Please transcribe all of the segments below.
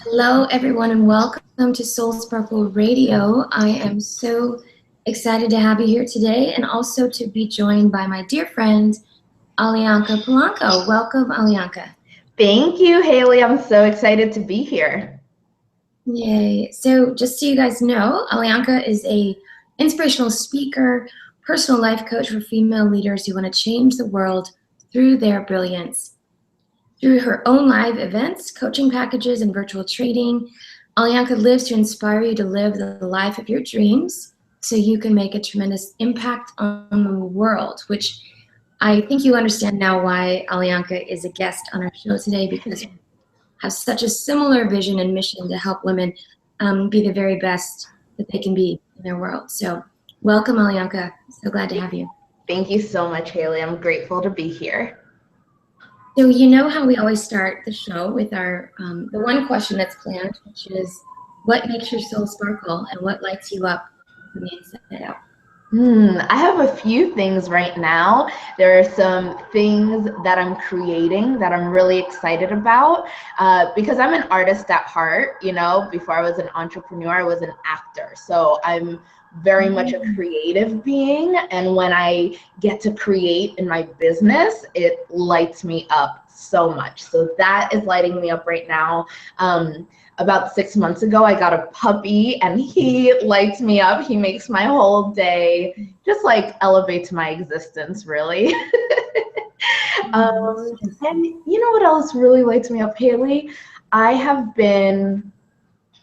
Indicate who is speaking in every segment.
Speaker 1: Hello, everyone, and welcome to Soul Sparkle Radio. I am so excited to have you here today and also to be joined by my dear friend, Alionka Polanco. Welcome, Alionka.
Speaker 2: Thank you, Haley. I'm so excited to be here.
Speaker 1: Yay. So just so you guys know, Alionka is a inspirational speaker, personal life coach for female leaders who want to change the world through their brilliance. Through her own live events, coaching packages, and virtual training, Alionka lives to inspire you to live the life of your dreams so you can make a tremendous impact on the world, which I think you understand now why Alionka is a guest on our show today, because we have such a similar vision and mission to help women be the very best that they can be in their world. So welcome, Alionka. So glad to have you.
Speaker 2: Thank you so much, Haley. I'm grateful to be here.
Speaker 1: So you know how we always start the show with our the one question that's planned, which is, what makes your soul sparkle and what lights you up from the inside out?
Speaker 2: I have a few things right now. There are some things that I'm creating that I'm really excited about because I'm an artist at heart. Before I was an entrepreneur, I was an actor. So I'm very much a creative being. And when I get to create in my business, it lights me up so much. So that is lighting me up right now. About 6 months ago, I got a puppy and he lights me up. He makes my whole day just like elevates my existence, really. And you know what else really lights me up, Haley? I have been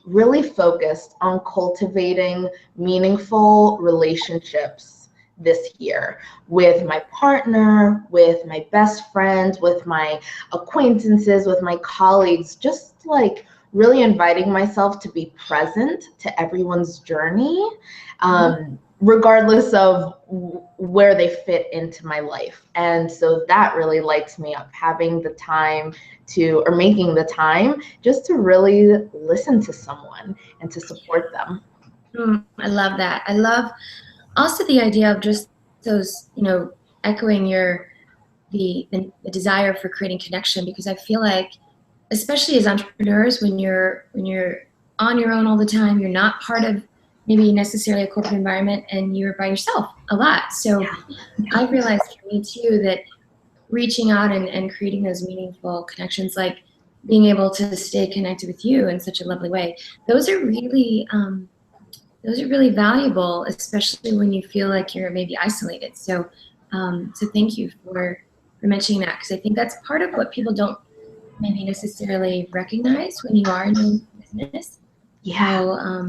Speaker 2: really focused on cultivating meaningful relationships this year with my partner, with my best friends, with my acquaintances, with my colleagues, just like really inviting myself to be present to everyone's journey, regardless of where they fit into my life. And so that really lights me up, having the time to, or making the time just to really listen to someone and to support them.
Speaker 1: I love that. I love also the idea of just those, echoing the desire for creating connection, because I feel like, especially as entrepreneurs, when you're on your own all the time, you're not part of maybe necessarily a corporate environment and you're by yourself a lot. So I've realized for me too that reaching out and creating those meaningful connections, like being able to stay connected with you in such a lovely way, those are really valuable, especially when you feel like you're maybe isolated. So thank you for mentioning that, because I think that's part of what people don't maybe necessarily recognize when you are in your business. How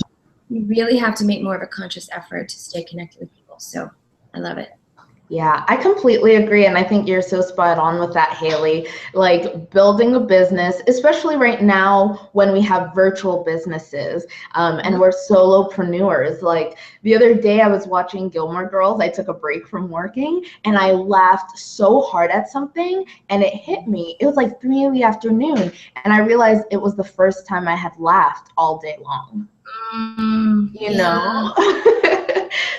Speaker 1: you really have to make more of a conscious effort to stay connected with people. So I love it.
Speaker 2: Yeah, I completely agree. And I think you're so spot on with that, Haley. Like building a business, especially right now when we have virtual businesses and we're solopreneurs. Like the other day I was watching Gilmore Girls. I took a break from working and I laughed so hard at something and it hit me. It was like 3 in the afternoon. And I realized it was the first time I had laughed all day long. You know?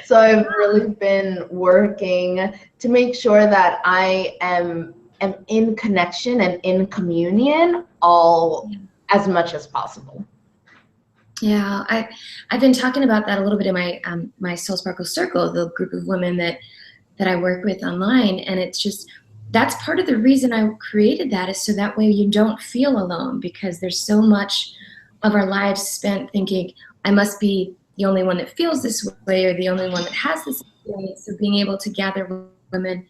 Speaker 2: So I've really been working to make sure that I am in connection and in communion all as much as possible.
Speaker 1: Yeah, I've been talking about that a little bit in my my Soul Sparkle Circle, the group of women that I work with online, and it's just, that's part of the reason I created that, is so that way you don't feel alone, because there's so much of our lives spent thinking, I must be the only one that feels this way or the only one that has this experience. So being able to gather women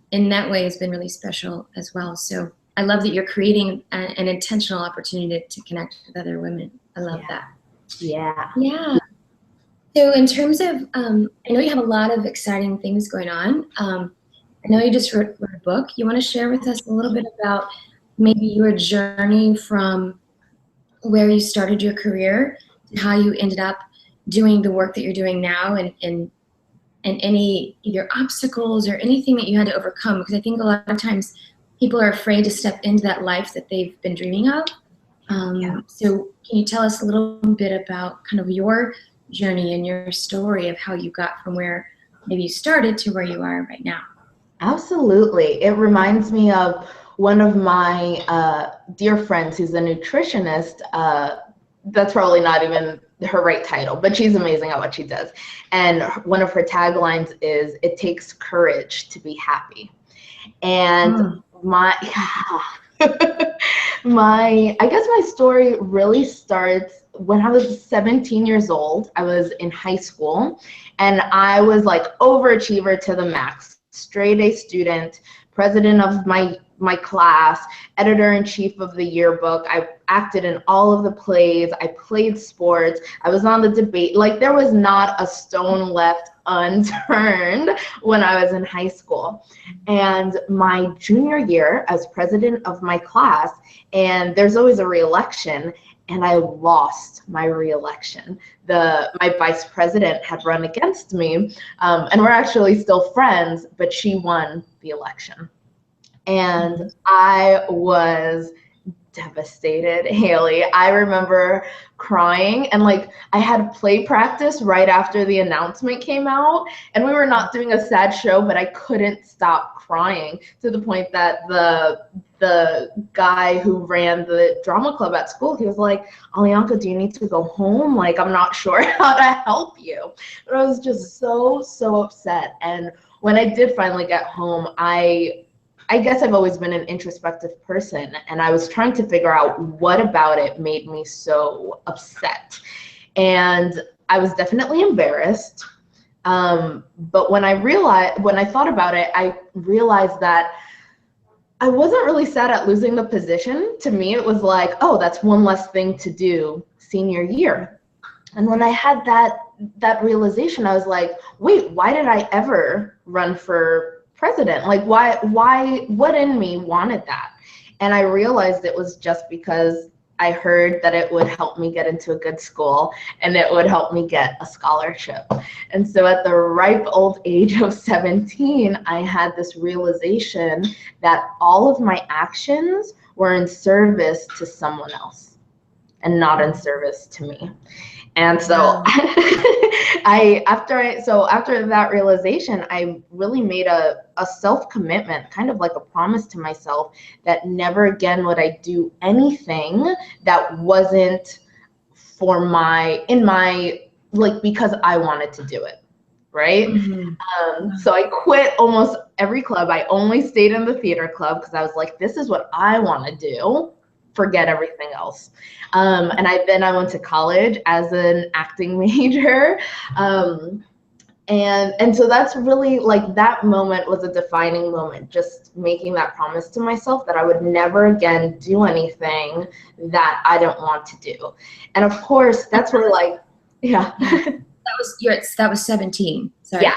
Speaker 1: in that way has been really special as well. So I love that you're creating an intentional opportunity to connect with other women. I love that.
Speaker 2: Yeah.
Speaker 1: Yeah. So in terms of, I know you have a lot of exciting things going on. I know you just wrote a book. You want to share with us a little bit about maybe your journey from where you started your career to how you ended up doing the work that you're doing now, and any either obstacles or anything that you had to overcome? Because I think a lot of times people are afraid to step into that life that they've been dreaming of. So can you tell us a little bit about kind of your journey and your story of how you got from where maybe you started to where you are right now?
Speaker 2: Absolutely. It reminds me of one of my dear friends who's a nutritionist that's probably not even her right title, but she's amazing at what she does. And one of her taglines is, "It takes courage to be happy." And my I guess my story really starts when I was 17 years old. I was in high school, and I was like overachiever to the max, straight A student, president of my class, editor-in-chief of the yearbook. I acted in all of the plays. I played sports. I was on the debate. Like, there was not a stone left unturned when I was in high school. And my junior year, I was president of my class, and there's always a re-election, and I lost my re-election. My vice president had run against me, and we're actually still friends, but she won the election. And I was devastated, Haley. I remember crying, and like, I had play practice right after the announcement came out, and we were not doing a sad show, but I couldn't stop crying, to the point that the guy who ran the drama club at school, he was like, "Alionka, do you need to go home? Like, I'm not sure how to help you." But I was just so upset. And when I did finally get home, I guess I've always been an introspective person, and I was trying to figure out what about it made me so upset. And I was definitely embarrassed. But when I thought about it, I realized that I wasn't really sad at losing the position. To me, it was like, oh, that's one less thing to do senior year. And when I had that realization, I was like, wait, why did I ever run for president? Like, what in me wanted that? And I realized it was just because I heard that it would help me get into a good school, and it would help me get a scholarship. And so at the ripe old age of 17, I had this realization that all of my actions were in service to someone else and not in service to me. And so after that realization, I really made a self-commitment, kind of like a promise to myself, that never again would I do anything that wasn't because I wanted to do it, right? So I quit almost every club. I only stayed in the theater club because I was like, this is what I want to do. Forget everything else. And I went to college as an acting major. And so that's really, like, that moment was a defining moment, just making that promise to myself that I would never again do anything that I don't want to do. And of course, that's where, like, yeah.
Speaker 1: That was 17. Sorry.
Speaker 2: Yeah.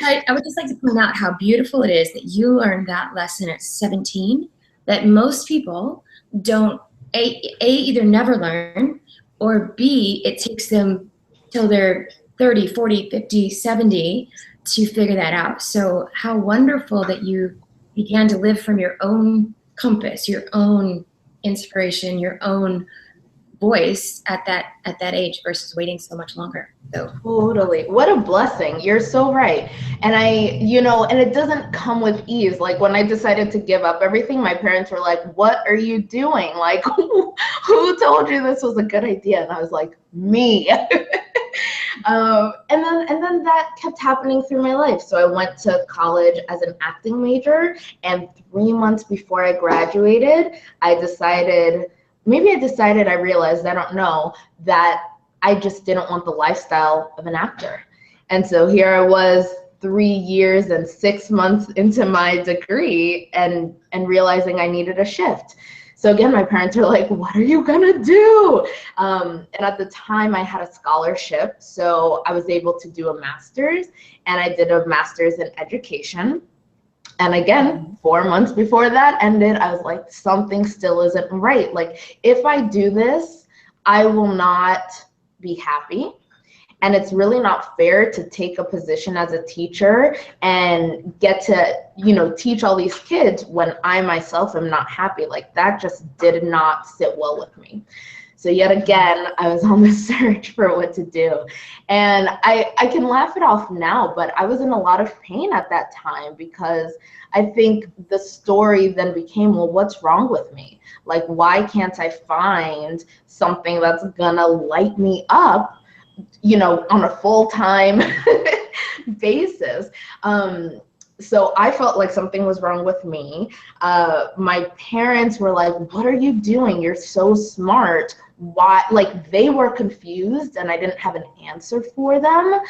Speaker 1: I would just like to point out how beautiful it is that you learned that lesson at 17, that most people don't, either never learn, or B, it takes them till they're 30, 40, 50, 70 to figure that out. So how wonderful that you began to live from your own compass, your own inspiration, your own voice at that age versus waiting so much longer. So
Speaker 2: totally. What a blessing. You're so right. And and it doesn't come with ease. Like, when I decided to give up everything, my parents were like, "What are you doing? Like, who told you this was a good idea?" And I was like, "Me." And then that kept happening through my life. So I went to college as an acting major, and 3 months before I graduated, I realized, I don't know, that I just didn't want the lifestyle of an actor. And so here I was 3 years and 6 months into my degree, and realizing I needed a shift. So again, my parents were like, "What are you gonna do?" And at the time I had a scholarship, so I was able to do a master's, and I did a master's in education. And again, 4 months before that ended, I was like, something still isn't right. Like, if I do this, I will not be happy. And it's really not fair to take a position as a teacher and get to, teach all these kids when I myself am not happy. Like, that just did not sit well with me. So yet again, I was on the search for what to do. And I can laugh it off now, but I was in a lot of pain at that time because I think the story then became, well, what's wrong with me? Like, why can't I find something that's gonna light me up, on a full-time basis? So I felt like something was wrong with me. My parents were like, what are you doing? You're so smart. Why? Like, they were confused and I didn't have an answer for them.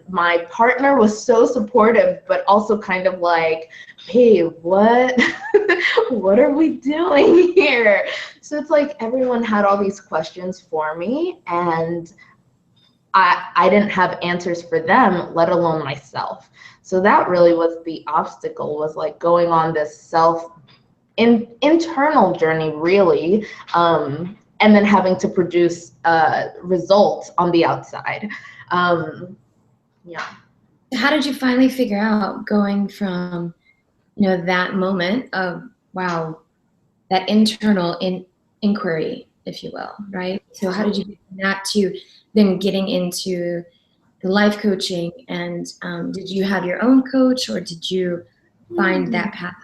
Speaker 2: My partner was so supportive, but also kind of like, hey, what? What are we doing here? So it's like everyone had all these questions for me, and I didn't have answers for them, let alone myself. So that really was the obstacle, was like going on this internal journey, really, and then having to produce results on the outside. Yeah.
Speaker 1: How did you finally figure out, going from, that moment of, wow, that internal inquiry, if you will, right? So how did you get from that to then getting into the life coaching? And did you have your own coach, or did you find that path?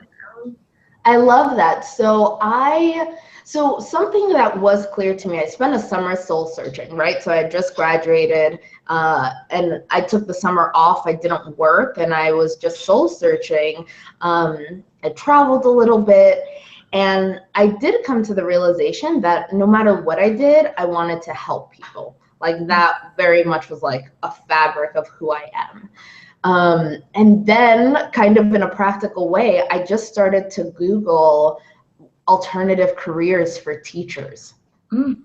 Speaker 2: I love that. So something that was clear to me, I spent a summer soul searching, right? So I had just graduated, and I took the summer off. I didn't work, and I was just soul searching. I traveled a little bit, and I did come to the realization that no matter what I did, I wanted to help people. Like, that very much was like a fabric of who I am. And then, kind of in a practical way, I just started to Google alternative careers for teachers. Right,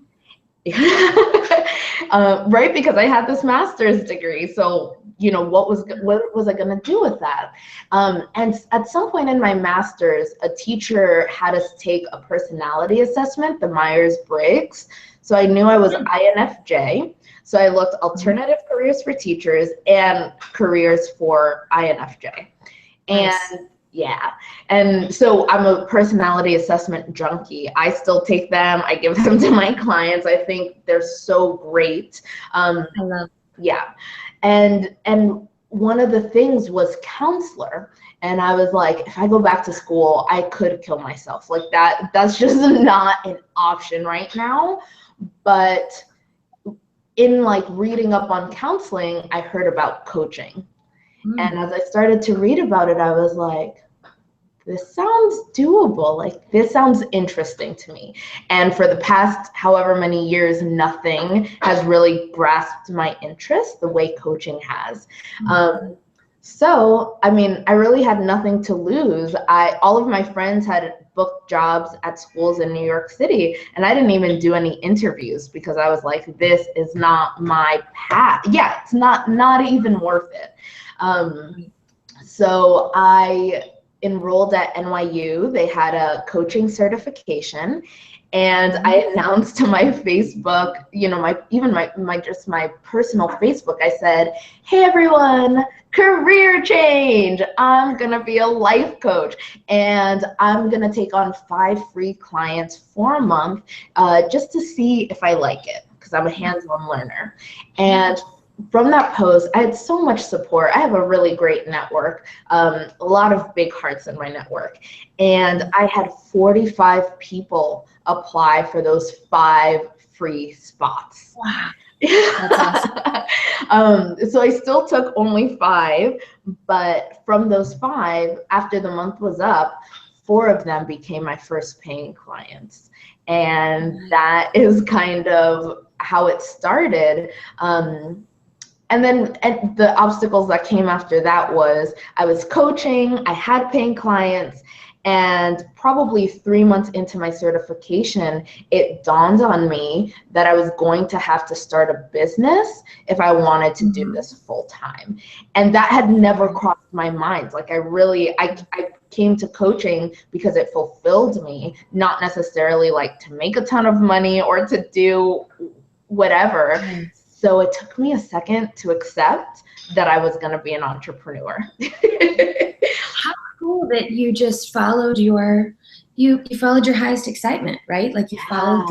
Speaker 2: because I had this master's degree, so what was I going to do with that? And at some point in my master's, a teacher had us take a personality assessment, the Myers-Briggs. So I knew I was INFJ. So I looked alternative careers for teachers and careers for INFJ.
Speaker 1: Nice.
Speaker 2: And yeah, and so I'm a personality assessment junkie. I still take them. I give them to my clients. I think they're so great.
Speaker 1: I love.
Speaker 2: Yeah, and one of the things was counselor. And I was like, if I go back to school, I could kill myself. Like, that's just not an option right now. But in like reading up on counseling, I heard about coaching. And as I started to read about it, I was like, this sounds doable. Like, this sounds interesting to me. And for the past however many years, nothing has really grasped my interest the way coaching has. So, I mean, I really had nothing to lose. All of my friends had booked jobs at schools in New York City, and I didn't even do any interviews because I was like, this is not my path. Yeah, it's not even worth it. So I enrolled at NYU. They had a coaching certification, and I announced to my Facebook, my personal Facebook, I said, hey everyone, career change. I'm gonna be a life coach, and I'm gonna take on 5 free clients for a month, just to see if I like it, because I'm a hands-on learner. And from that post, I had so much support. I have a really great network, a lot of big hearts in my network. And I had 45 people apply for those 5 free spots.
Speaker 1: Wow. That's awesome.
Speaker 2: So I still took only 5, but from those 5, after the month was up, 4 of them became my first paying clients. And that is kind of how it started. And then the obstacles that came after that was I was coaching, I had paying clients, and probably 3 months into my certification, it dawned on me that I was going to have to start a business if I wanted to do this full time. And that had never crossed my mind. Like, I came to coaching because it fulfilled me, not necessarily like to make a ton of money or to do whatever. So it took me a second to accept that I was going to be an entrepreneur.
Speaker 1: How cool that you just followed you followed your highest excitement, right? Like, you followed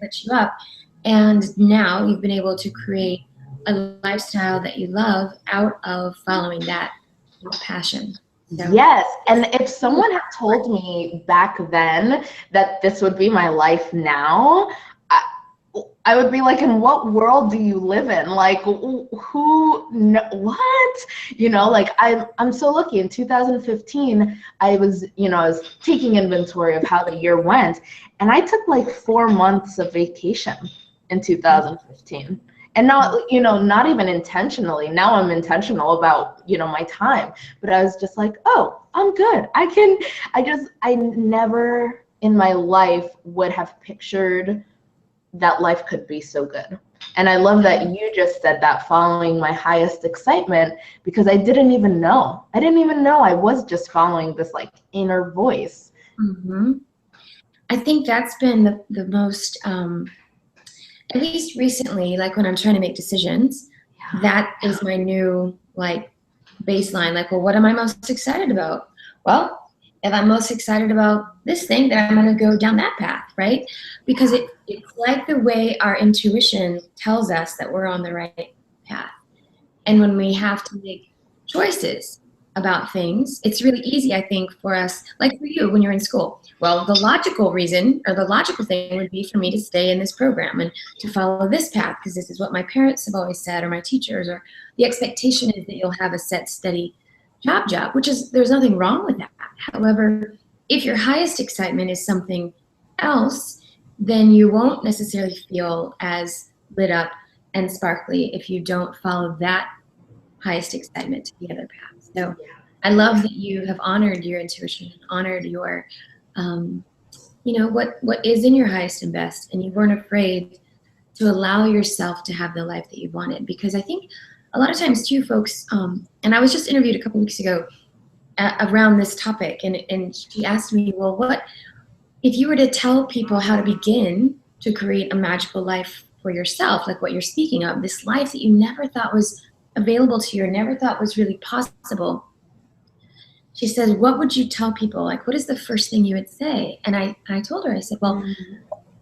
Speaker 1: lit you up. And now you've been able to create a lifestyle that you love out of following that passion. So,
Speaker 2: yes. And if someone had told me back then that this would be my life now, I, I would be like, in what world do you live in? Like, what? Like I'm so lucky. In 2015, I was taking inventory of how the year went, and I took like 4 months of vacation in 2015. And not even intentionally. Now I'm intentional about, my time. But I was just like, oh, I'm good. I never in my life would have pictured that life could be so good. And I love that you just said that, following my highest excitement, because I didn't even know. I was just following this like inner voice.
Speaker 1: mm-hmm. I think that's been the most, at least recently, like when I'm trying to make decisions, that is my new like baseline. Like, well, what am I most excited about? Well, if I'm most excited about this thing, then I'm going to go down that path, right? Because it's like the way our intuition tells us that we're on the right path. And when we have to make choices about things, it's really easy, I think, for us, like for you when you're in school. Well, the logical reason or the logical thing would be for me to stay in this program and to follow this path because this is what my parents have always said, or my teachers, or the expectation is that you'll have a set, steady job, which is, there's nothing wrong with that. However, if your highest excitement is something else, then you won't necessarily feel as lit up and sparkly if you don't follow that highest excitement to the other path. So I love that you have honored your intuition, honored your, what is in your highest and best, and you weren't afraid to allow yourself to have the life that you wanted. Because I think a lot of times too, folks, and I was just interviewed a couple weeks ago around this topic, and she asked me, well, what if you were to tell people how to begin to create a magical life for yourself, like what you're speaking of, this life that you never thought was available to you or never thought was really possible? She said, what would you tell people? Like, what is the first thing you would say? And I told her, I said, well,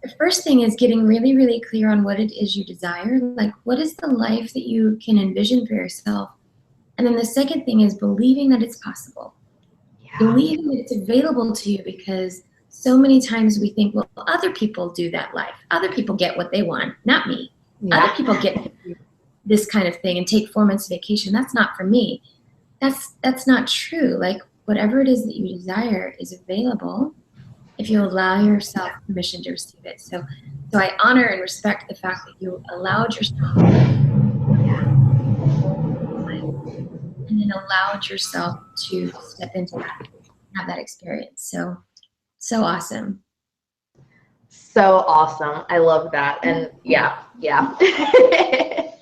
Speaker 1: the first thing is getting really, really clear on what it is you desire. Like, what is the life that you can envision for yourself? And then the second thing is believing that it's possible. Believing that it's available to you, because so many times we think, well, other people do that life. Other people get what they want, not me. Other people get this kind of thing and take 4 months vacation. That's not for me. That's not true. Like, whatever it is that you desire is available if you allow yourself permission to receive it. So I honor and respect the fact that you allowed yourself and then allowed yourself to step into that, have that experience. So awesome.
Speaker 2: So awesome. I love that. And yeah.
Speaker 1: So I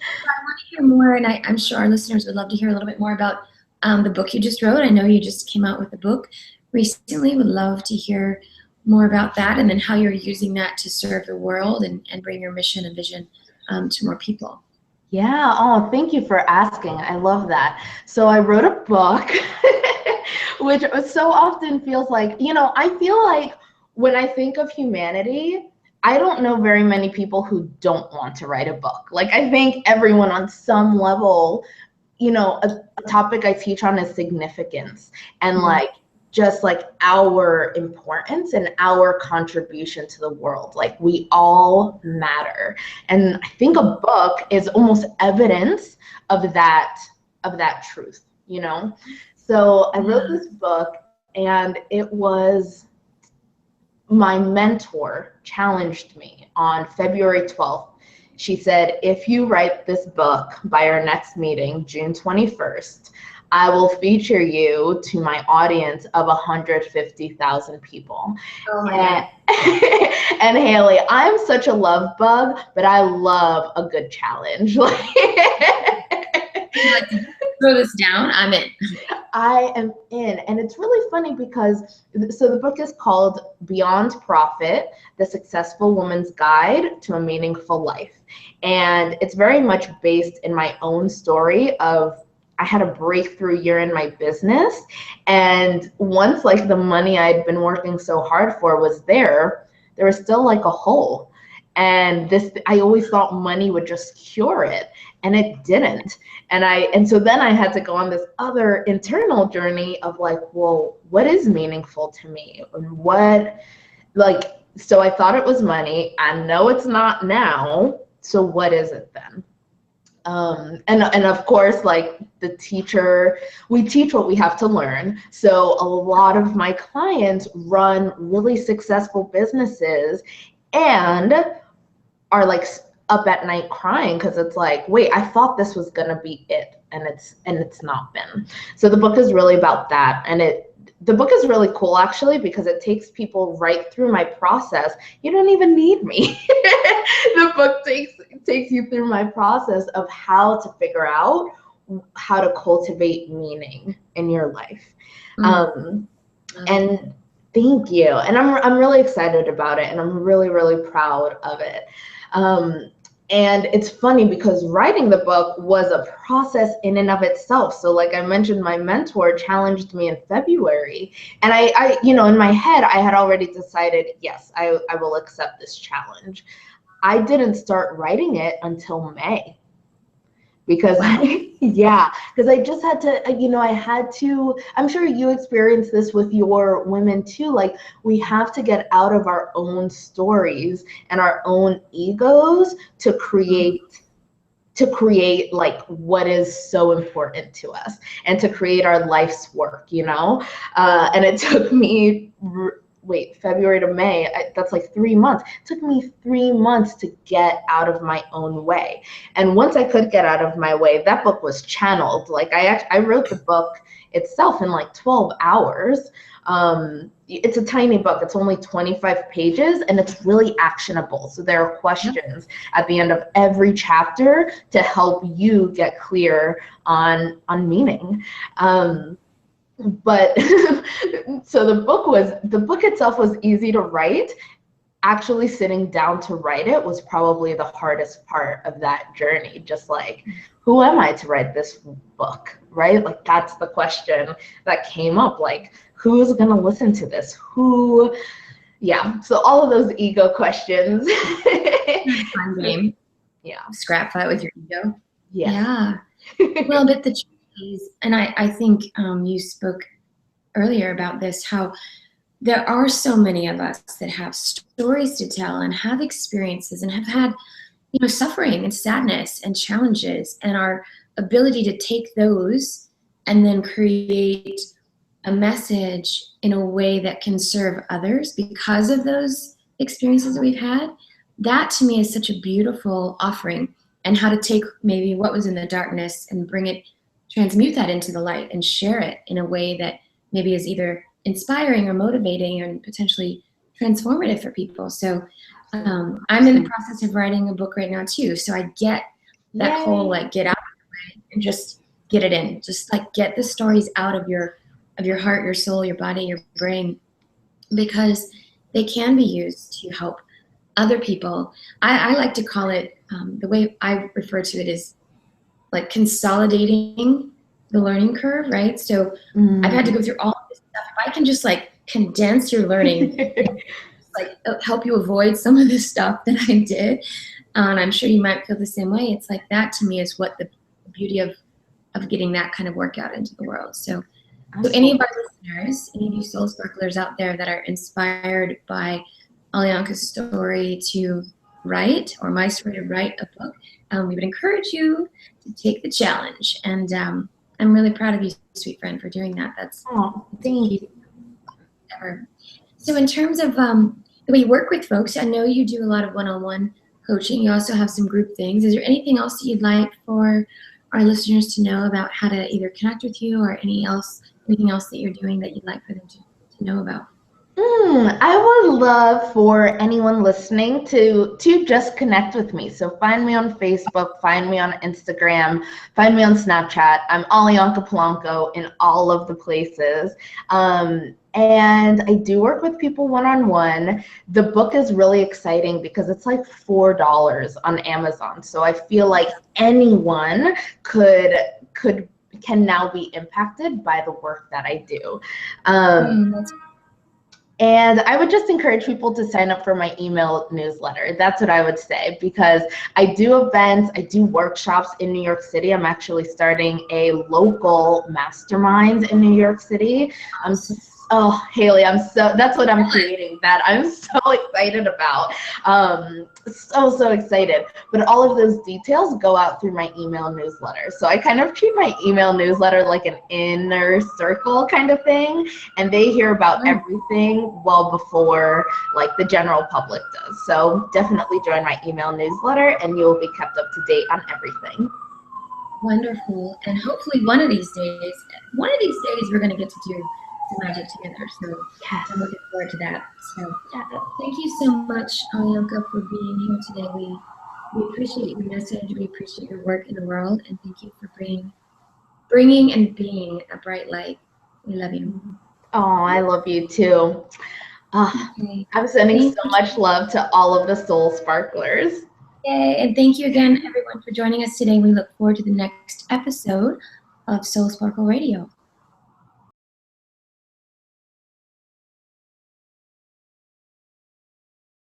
Speaker 1: want to hear more, and I'm sure our listeners would love to hear a little bit more about the book you just wrote. I know you just came out with a book recently. Would love to hear more about that, and then how you're using that to serve the world and bring your mission and vision to more people.
Speaker 2: Yeah. Oh, thank you for asking. I love that. So I wrote a book, which so often feels like, I feel like when I think of humanity, I don't know very many people who don't want to write a book. Like, I think everyone on some level, a topic I teach on is significance, and like, just like our importance and our contribution to the world. Like, we all matter. And I think a book is almost evidence of that truth, So I wrote this book, and it was, my mentor challenged me on February 12th. She said, if you write this book by our next meeting, June 21st, I will feature you to my audience of 150,000 people.
Speaker 1: Oh my God.
Speaker 2: And Haley, I'm such a love bug, but I love a good challenge.
Speaker 1: Like, throw this down, I'm in.
Speaker 2: I am in. And it's really funny because, so the book is called Beyond Profit, The Successful Woman's Guide to a Meaningful Life. And it's very much based in my own story of, I had a breakthrough year in my business. And once like the money I'd been working so hard for was there was still like a hole. And I always thought money would just cure it, and it didn't. And so then I had to go on this other internal journey of like, well, what is meaningful to me? And what, like, so I thought it was money. I know it's not now. So what is it then? And of course, like the teacher, we teach what we have to learn. So a lot of my clients run really successful businesses and are like up at night crying because it's like, wait, I thought this was gonna be it, and it's not been. So the book is really about that, and the book is really cool actually because it takes people right through my process. You don't even need me. The book takes you through my process of how to figure out how to cultivate meaning in your life. And thank you. And I'm really excited about it, and I'm really, really proud of it. And it's funny because writing the book was a process in and of itself. So like I mentioned, my mentor challenged me in February, and I in my head, I had already decided, yes, I will accept this challenge. I didn't start writing it until May. Because because I just had to, I'm sure you experience this with your women too. Like we have to get out of our own stories and our own egos to create like what is so important to us and to create our life's work, and it took me February to May, that's like 3 months. It took me 3 months to get out of my own way. And once I could get out of my way, that book was channeled. Like I wrote the book itself in like 12 hours. It's a tiny book. It's only 25 pages, and it's really actionable. So there are questions at the end of every chapter to help you get clear on meaning. But so the book itself was easy to write. Actually sitting down to write it was probably the hardest part of that journey. Just like, who am I to write this book, right? Like that's the question that came up. Like, who's gonna listen to this? So all of those ego questions.
Speaker 1: Fun game.
Speaker 2: Yeah.
Speaker 1: Scrap fight with your ego.
Speaker 2: Yeah.
Speaker 1: Well, but the truth is, and I think you spoke earlier about this, how there are so many of us that have stories to tell and have experiences and have had, suffering and sadness and challenges, and our ability to take those and then create a message in a way that can serve others because of those experiences that we've had. That to me is such a beautiful offering, and how to take maybe what was in the darkness and transmute that into the light and share it in a way that maybe is either inspiring or motivating and potentially transformative for people. So I'm in the process of writing a book right now too. So I get that whole like get out of the way and just get it in. Just like get the stories out of your heart, your soul, your body, your brain, because they can be used to help other people. I like to call it, the way I refer to it is like consolidating the learning curve, right? So I've had to go through all of this stuff. If I can just like condense your learning, like help you avoid some of the stuff that I did, and I'm sure you might feel the same way. It's like that to me is what the beauty of getting that kind of work out into the world. So any of our listeners, any of you soul sparklers out there that are inspired by Alionka's story to write, or my story to write a book, we would encourage you to take the challenge. And I'm really proud of you, sweet friend, for doing that. That's
Speaker 2: thank you.
Speaker 1: Ever. So in terms of the way you work with folks, I know you do a lot of one-on-one coaching. You also have some group things. Is there anything else that you'd like for our listeners to know about how to either connect with you, or anything else that you're doing that you'd like for them to know about?
Speaker 2: I would love for anyone listening to just connect with me. So find me on Facebook, find me on Instagram, find me on Snapchat. I'm Alionka Polanco in all of the places. And I do work with people one-on-one. The book is really exciting because it's like $4 on Amazon. So I feel like anyone can now be impacted by the work that I do. And I would just encourage people to sign up for my email newsletter. That's what I would say, because I do events, I do workshops in New York City. I'm actually starting a local mastermind in New York City. Oh, Haley, that's what I'm creating, that I'm so excited about. So excited. But all of those details go out through my email newsletter. So I kind of treat my email newsletter like an inner circle kind of thing, and they hear about everything well before like the general public does. So definitely join my email newsletter and you'll be kept up to date on everything.
Speaker 1: Wonderful. And hopefully one of these days we're going to get to do some magic together. So
Speaker 2: Yes.
Speaker 1: I'm looking forward to that. So thank you so much, Alionka, for being here today. We appreciate your message. We appreciate your work in the world. And thank you for bringing and being a bright light. We love you.
Speaker 2: Oh, I love you too.
Speaker 1: Okay.
Speaker 2: I'm sending
Speaker 1: Thank
Speaker 2: so
Speaker 1: you.
Speaker 2: much love to all of the soul sparklers.
Speaker 1: Yay. And thank you again, everyone, for joining us today. We look forward to the next episode of Soul Sparkle Radio.